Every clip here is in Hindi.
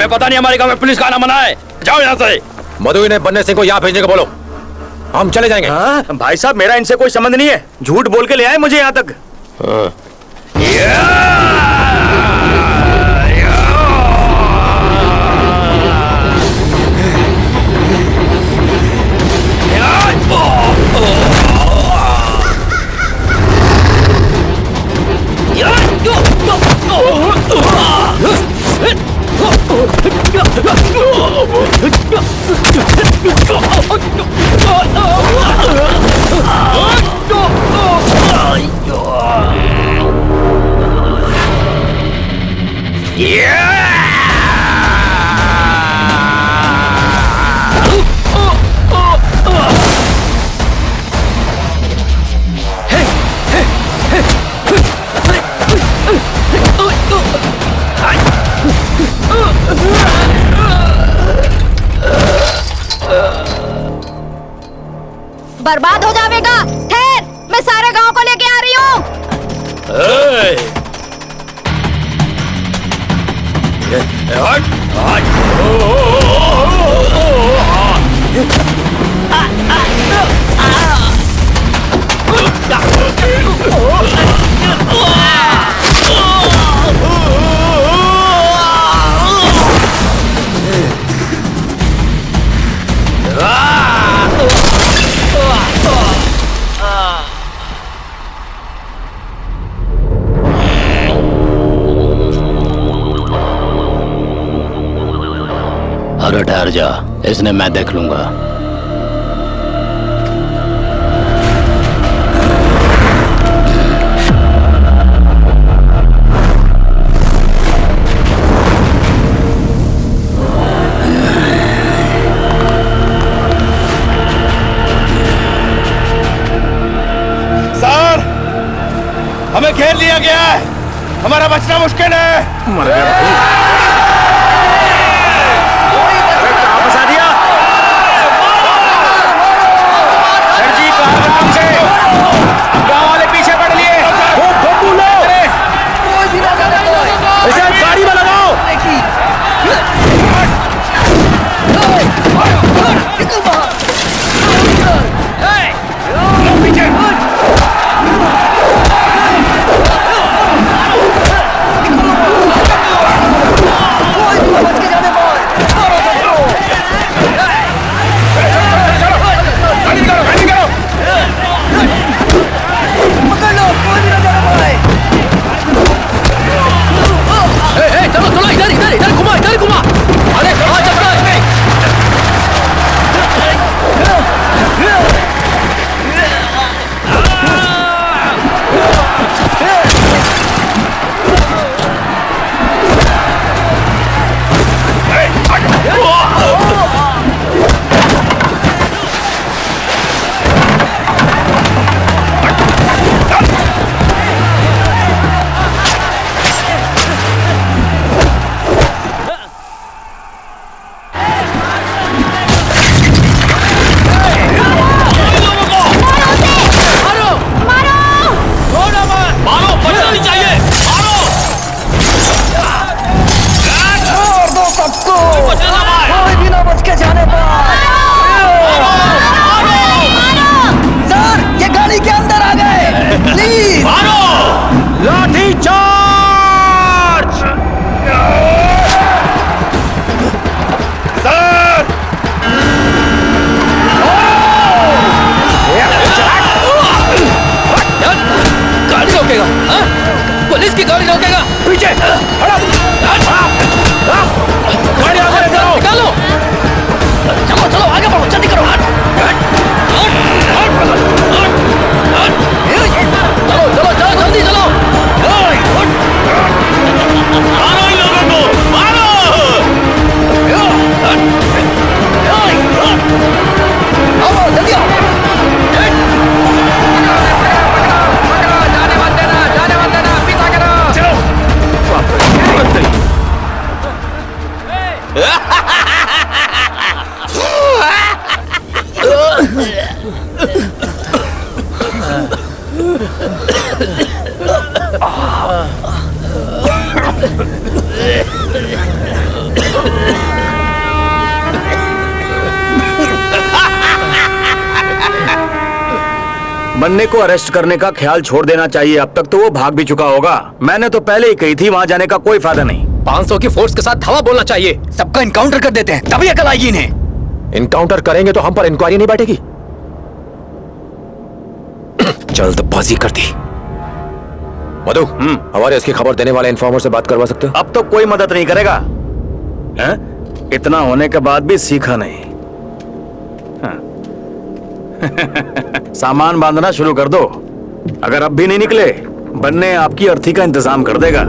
तुम्हें पता नहीं हमारे गांव में पुलिस का आना मना है? जाओ यहाँ से। मधु ने बन्ने सिंह को यहाँ भेजने को बोलो, हम चले जाएंगे। भाई साहब मेरा इनसे कोई संबंध नहीं है, झूठ बोल के ले आए मुझे यहाँ तक। बर्बाद हो जाएगा। ठहर, मैं सारे गांव को लेके आ रही हूँ। अरे ठहर जा, इसने मैं देख लूंगा। सर, हमें घेर लिया गया है, हमारा बचना मुश्किल है। मर गया भाई। गाड़ी में लगाओ। इधर घुमा। अरे पुलिस की गाड़ी रोकेगा? पीछे निकालो। चलो आगे बढ़ो, जल्दी करो। चलो जल्दी चलो। मारो इन लोगों को, मारो। आओ जल्दी आओ। बन्ने को अरेस्ट करने का ख्याल छोड़ देना चाहिए। अब तक तो वो भाग भी चुका होगा। मैंने तो पहले ही कही थी वहाँ जाने का कोई फायदा नहीं। 500 की फोर्स के साथ धावा बोलना चाहिए। सबका इनकाउंटर कर देते हैं, तभी अकल आएगी इन्हें। इनकाउंटर करेंगे तो हम पर इंक्वायरी नहीं बैठेगी। जल्दबाजी कर दी। मधु, हमारे इसकी खबर देने वाले इन्फॉर्मर से बात करवा सकते हो? अब तो कोई मदद नहीं करेगा। हैं? इतना होने के बाद भी सीखा नहीं। हाँ। सामान बांधना शुरू कर दो। अगर अब भी नहीं निकले, बन्ने आपकी अर्थी का इंतजाम कर देगा।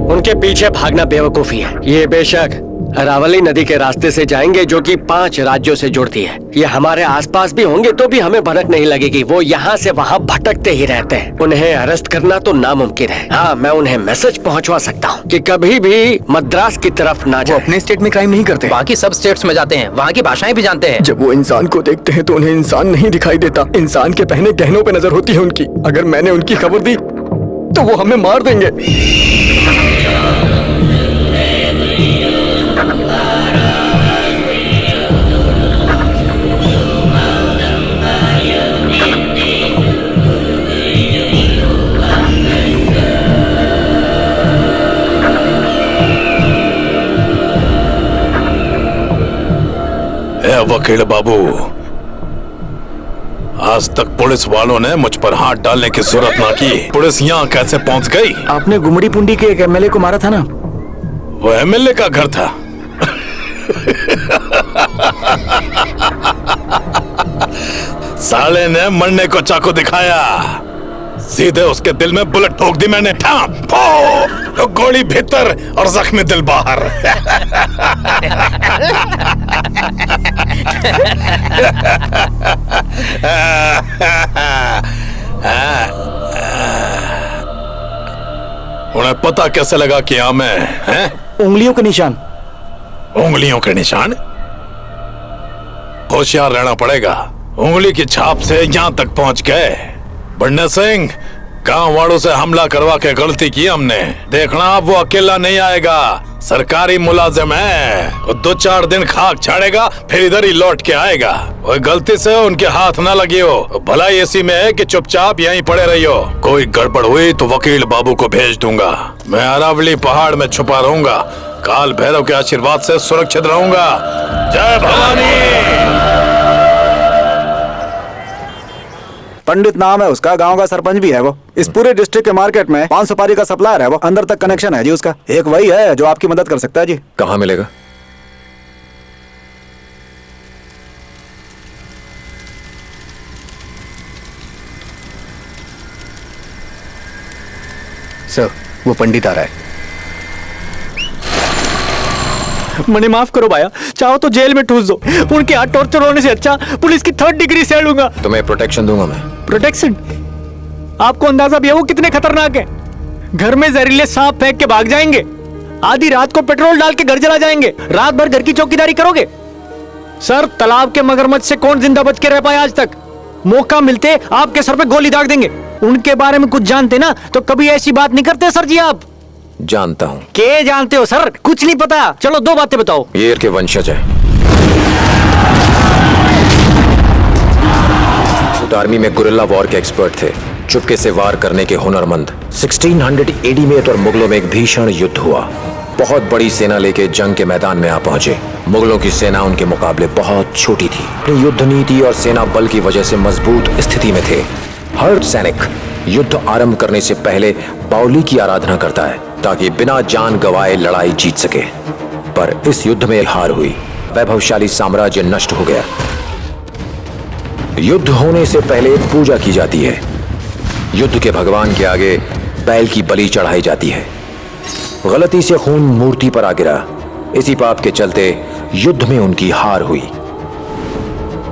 उनके पीछे भागना बेवकूफी है। ये बेशक अरावली नदी के रास्ते से जाएंगे जो कि 5 राज्यों से जुड़ती है। ये हमारे आसपास भी होंगे तो भी हमें भनक नहीं लगेगी। वो यहाँ से वहाँ भटकते ही रहते हैं। उन्हें अरेस्ट करना तो नामुमकिन है। हाँ, मैं उन्हें मैसेज पहुँचवा सकता हूँ कि कभी भी मद्रास की तरफ ना जाए। अपने स्टेट में क्राइम नहीं करते, बाकी सब स्टेट्स में जाते हैं, वहाँ की भाषाएं भी जानते हैं। जब वो इंसान को देखते हैं तो उन्हें इंसान नहीं दिखाई देता, इंसान के पहने गहनों पे नजर होती है उनकी। अगर मैंने उनकी खबर दी तो वो हमें मार देंगे। वकील बाबू, आज तक पुलिस वालों ने मुझ पर हाथ डालने की जरूरत ना की। पुलिस यहाँ कैसे पहुंच गई? आपने गुमड़ी पुंडी के एक एमएलए को मारा था ना? वो एमएलए का घर था। साले ने मरने को चाकू दिखाया, सीधे उसके दिल में बुलेट ठोक दी मैंने। तो गोली भीतर और जख्मी दिल बाहर। उन्हें पता कैसे लगा कि यहाँ मैं हैं? उंगलियों के निशान। उंगलियों के निशान? होशियार रहना पड़ेगा। उंगली की छाप से यहाँ तक पहुंच गए। बन्ने सिंह, गांव वालों से हमला करवा के गलती की हमने। देखना अब वो अकेला नहीं आएगा, सरकारी मुलाजिम है। वो 2-4 दिन खाक छाड़ेगा, फिर इधर ही लौट के आएगा। वो गलती से उनके हाथ ना लगी हो। भला इसी में है कि चुपचाप यहीं पड़े रहियो। कोई गड़बड़ हुई तो वकील बाबू को भेज दूंगा। मैं अरावली पहाड़ में छुपा रहूंगा। काल भैरव के आशीर्वाद से सुरक्षित रहूंगा। जय भवानी। पंडित नाम है उसका, गांव का सरपंच भी है वो। इस पूरे डिस्ट्रिक्ट के मार्केट में 5 सुपारी का सप्लायर है वो। अंदर तक कनेक्शन है जी उसका। एक वही है जो आपकी मदद कर सकता है जी। कहाँ मिलेगा? सर, वो पंडित आ रहा है। मुझे माफ करो भाया, चाहो तो जेल में ठूस दो। उनके हाथ टॉर्चर होने से अच्छा पुलिस की 3rd डिग्री से लूंगा। तुम्हें प्रोटेक्शन दूंगा मैं। प्रोटेक्शन? आपको अंदाजा भी है वो कितने खतरनाक है? घर में जहरीले सांप फेंक के भाग जाएंगे, आधी रात को पेट्रोल डाल के घर जला जाएंगे, रात भर घर की चौकीदारी करोगे। सर, तालाब के मगरमच्छ से कौन जिंदा बच के रह पाया आज तक? मौका मिलते आपके सर पे गोली दाग देंगे। उनके बारे में कुछ जानते ना तो कभी ऐसी बात नहीं करते सर जी आप। जानता हूँ। क्या जानते हो सर? कुछ नहीं पता। चलो 2 बातें बताओ। ये के वंशज है। आर्मी में गुरिल्ला वॉर के एक्सपर्ट थे, चुपके से वार करने के हुनरमंद। 1600 AD में तो मुगलों में एक भीषण युद्ध हुआ। बहुत बड़ी सेना लेके जंग के मैदान में आ पहुंचे। मुगलों की सेना उनके मुकाबले बहुत छोटी थी। अपनी युद्ध नीति और सेना बल की वजह से मजबूत स्थिति में थे। हर सैनिक युद्ध आरंभ करने से पहले बाउली की आराधना करता है ताकि बिना जान गंवाए लड़ाई जीत सके। पर इस युद्ध में हार हुई, वैभवशाली साम्राज्य नष्ट हो गया। युद्ध होने से पहले पूजा की जाती है। युद्ध के भगवान के आगे बैल की बलि चढ़ाई जाती है। गलती से खून मूर्ति पर आ गिरा। इसी पाप के चलते युद्ध में उनकी हार हुई।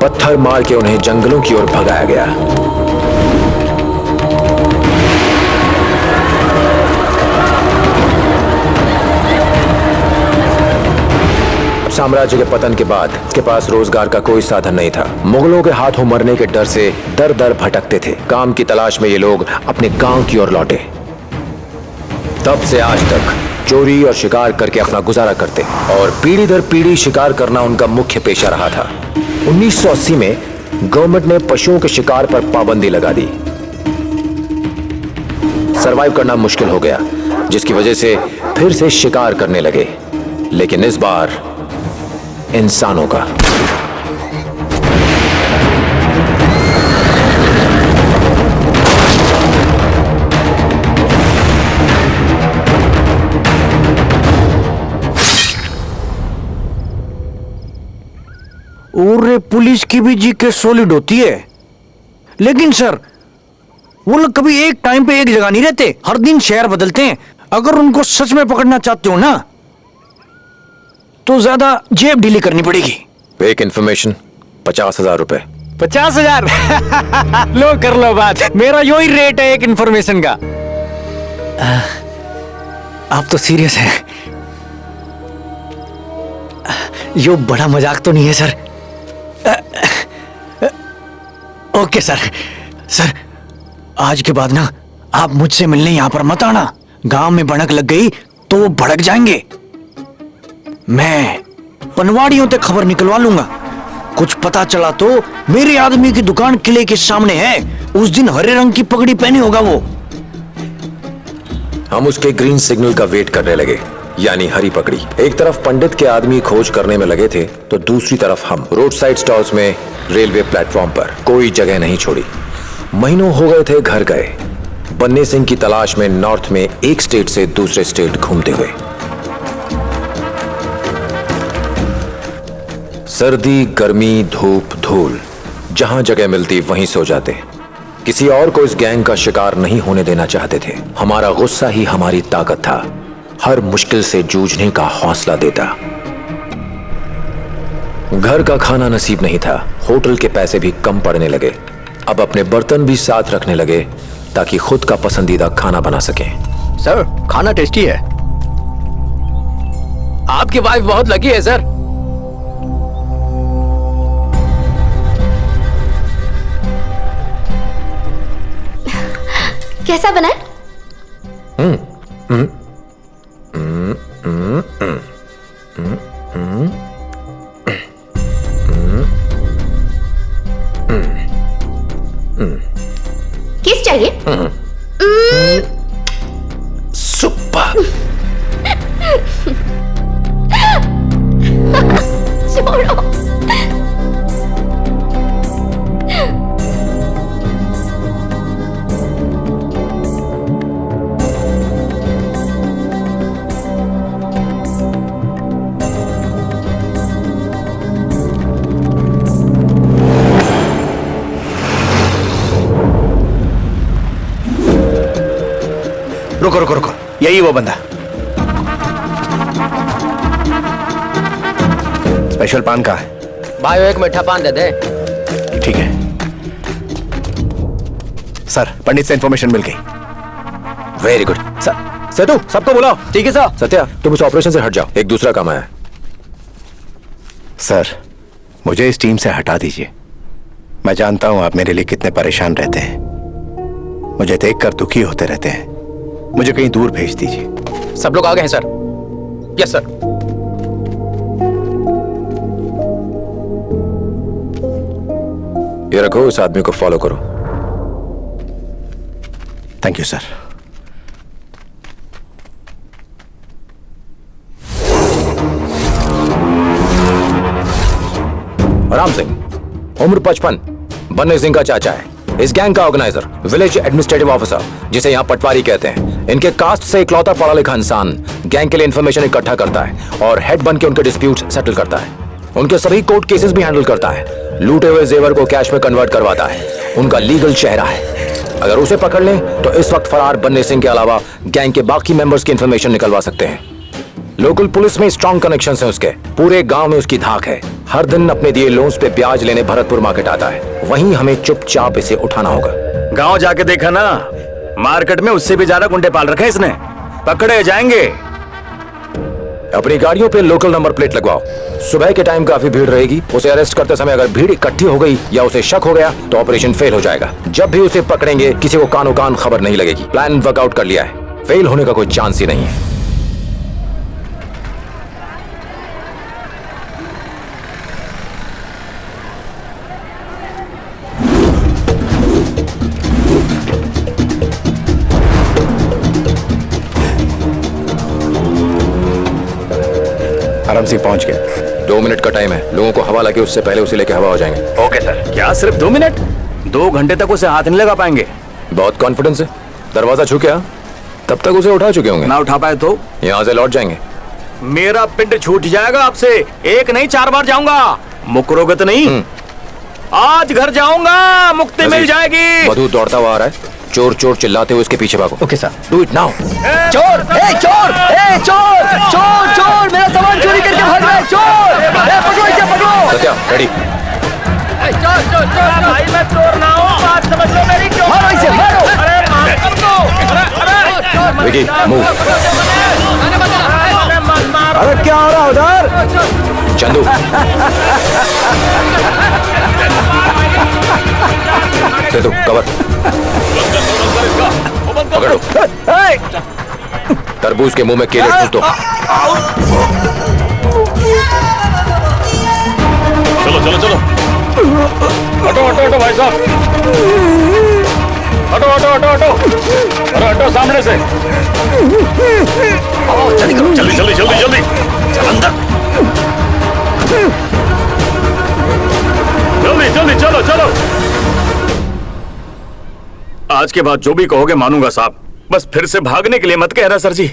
पत्थर मार के उन्हें जंगलों की ओर भगाया गया। साम्राज्य के पतन के बाद उसके पास रोजगार का कोई साधन नहीं था। मुगलों के हाथों मरने के डर से दर दर भटकते थे। काम की तलाश में ये लोग अपने गांव की ओर लौटे। तब से आज तक चोरी और शिकार करके अपना गुजारा करते और पीढ़ी दर पीढ़ी शिकार करना उनका मुख्य पेशा रहा था। 1980 में गवर्नमेंट ने पशुओं के शिकार पर पाबंदी लगा दी। सरवाइव करना मुश्किल हो गया, जिसकी वजह से फिर से शिकार करने लगे, लेकिन इस बार इंसानों का। और पुलिस की भी जीके सॉलिड होती है, लेकिन सर वो लोग कभी एक टाइम पे एक जगह नहीं रहते, हर दिन शहर बदलते हैं। अगर उनको सच में पकड़ना चाहते हो ना तो ज्यादा जेब ढीली करनी पड़ेगी। एक इंफॉर्मेशन 50,000 रुपए। 50,000 लो कर लो बात, मेरा यो ही रेट है एक इंफॉर्मेशन का। आप तो सीरियस हैं? यो बड़ा मजाक तो नहीं है सर? Okay sir. सर आज के बाद ना आप मुझसे मिलने यहां पर मत आना। गांव में भड़क लग गई तो वो भड़क जाएंगे। मैं पनवाड़ियों तक खबर निकलवा लूंगा। कुछ पता चला तो मेरे आदमी की दुकान किले के सामने है, उस दिन हरे रंग की पगड़ी पहने होगा वो। हम उसके ग्रीन सिग्नल का वेट करने लगे, यानी हरी पकड़ी। एक तरफ पंडित के आदमी खोज करने में लगे थे तो दूसरी तरफ हम रोड साइड स्टॉल्स में, रेलवे प्लेटफॉर्म पर कोई जगह नहीं छोड़ी। महीनों हो गए थे घर गए, बन्ने सिंह की तलाश में नॉर्थ में एक स्टेट से दूसरे स्टेट घूमते हुए। सर्दी, गर्मी, धूप, धूल, जहां जगह मिलती वहीं सो जाते। किसी और को इस गैंग का शिकार नहीं होने देना चाहते थे। हमारा गुस्सा ही हमारी ताकत था, हर मुश्किल से जूझने का हौसला देता। घर का खाना नसीब नहीं था, होटल के पैसे भी कम पड़ने लगे। अब अपने बर्तन भी साथ रखने लगे ताकि खुद का पसंदीदा खाना बना सकें। सर खाना टेस्टी है। आपकी वाइफ बहुत लकी है सर। कैसा बना है? किस चाहिए? सुपर। छोड़ो। रुको रुको रुको, यही वो बंदा। स्पेशल पान कहाँ है? भाई एक मीठा पान दे दे। ठीक है सर, पंडित से इंफॉर्मेशन मिल गई। Very good sir. सेतु सबको बुलाओ। ठीक है सर। सत्या तुम उस ऑपरेशन से हट जाओ, एक दूसरा काम आया। सर मुझे इस टीम से हटा दीजिए। मैं जानता हूं आप मेरे लिए कितने परेशान रहते हैं, मुझे देखकर दुखी होते रहते हैं। मुझे कहीं दूर भेज दीजिए। सब लोग आ गए हैं सर। Yes sir. ये रखो, इस आदमी को फॉलो करो। Thank you sir. Ram Singh, उम्र 55, बन्ने सिंह का चाचा है। इस गैंग का ऑर्गेनाइजर, विलेज एडमिनिस्ट्रेटिव ऑफिसर, जिसे यहाँ पटवारी कहते हैं। इनके कास्ट से इकलौता पढ़ा लिखा इंसान गैंग के लिए इंफॉर्मेशन इकट्ठा करता है और हेड बन के उनके डिस्प्यूट्स सेटल करता है। उनके सभी कोर्ट केसेस भी हैंडल करता है। लूटे हुए जेवर को कैश में कन्वर्ट करवाता है। उनका लीगल चेहरा है। अगर उसे पकड़ लें तो इस वक्त फरार बन्ने सिंह के अलावा गैंग के बाकी मेंबर्स की इंफॉर्मेशन निकलवा सकते हैं। लोकल पुलिस में स्ट्रॉन्ग कनेक्शंस हैं उसके। पूरे गांव में उसकी धाक है। हर दिन अपने दिए लोन्स पे ब्याज लेने भरतपुर मार्केट आता है। वहीं हमें चुपचाप इसे उठाना होगा। गांव जाके देखा ना, मार्केट में उससे भी ज्यादा गुंडे पाल रखे इसने। पकड़े जाएंगे। अपनी गाड़ियों पे लोकल नंबर प्लेट लगवाओ। सुबह के टाइम काफी भीड़ रहेगी। उसे अरेस्ट करते समय अगर भीड़ इकट्ठी हो गई या उसे शक हो गया तो ऑपरेशन फेल हो जाएगा। जब भी उसे पकड़ेंगे किसी को कानो कान खबर नहीं लगेगी। प्लान वर्कआउट कर लिया है, फेल होने का कोई चांस ही नहीं है। आराम से पहुंच गया। 2 मिनट का टाइम है, लोगों को हवा लगे उससे पहले उसे लेके हवा हो जाएंगे। Okay sir. क्या सिर्फ 2 मिनट? 2 घंटे तक उसे हाथ नहीं लगा पाएंगे। बहुत कॉन्फिडेंस है। दरवाजा छू क्या तब तक उसे उठा चुके होंगे। ना उठा पाए तो यहाँ से लौट जाएंगे। मेरा पिंड छूट जाएगा आपसे। 1 नहीं 4 बार जाऊंगा। मुकरोगे तो नहीं? आज घर जाऊंगा, मुक्ति मिल जाएगी। मधु दौड़ता हुआ आ रहा है, चोर चोर चिल्लाते हुए उसके पीछे भागो। Okay sir. Do it now. चोर, ए चोर, ए चोर, चोर, चोर, मेरा सामान चोरी करके भाग रहा है, चोर! ए पकड़ो इसे, पकड़ो! सत्या रेडी। भाई मैं चोर ना हूँ, बात समझ लो मेरी। मारो इसे, मारो! अरे मार कर दो। विकी मूव। अरे क्या हो रहा है उधर? चंदू सेतु कवर पकड़ो। तरबूज के मुंह में केले ठूस दो। चलो चलो चलो, हटो हटो हटो भाई साहब, हटो हटो हटो हटो, अरे हटो सामने से। जल्दी करो, जल्दी जल्दी जल्दी जल्दी, चल अंदर, जल्दी जल्दी चलो चलो। आज के बाद जो भी कहोगे मानूंगा साहब, बस फिर से भागने के लिए मत कहना सर जी।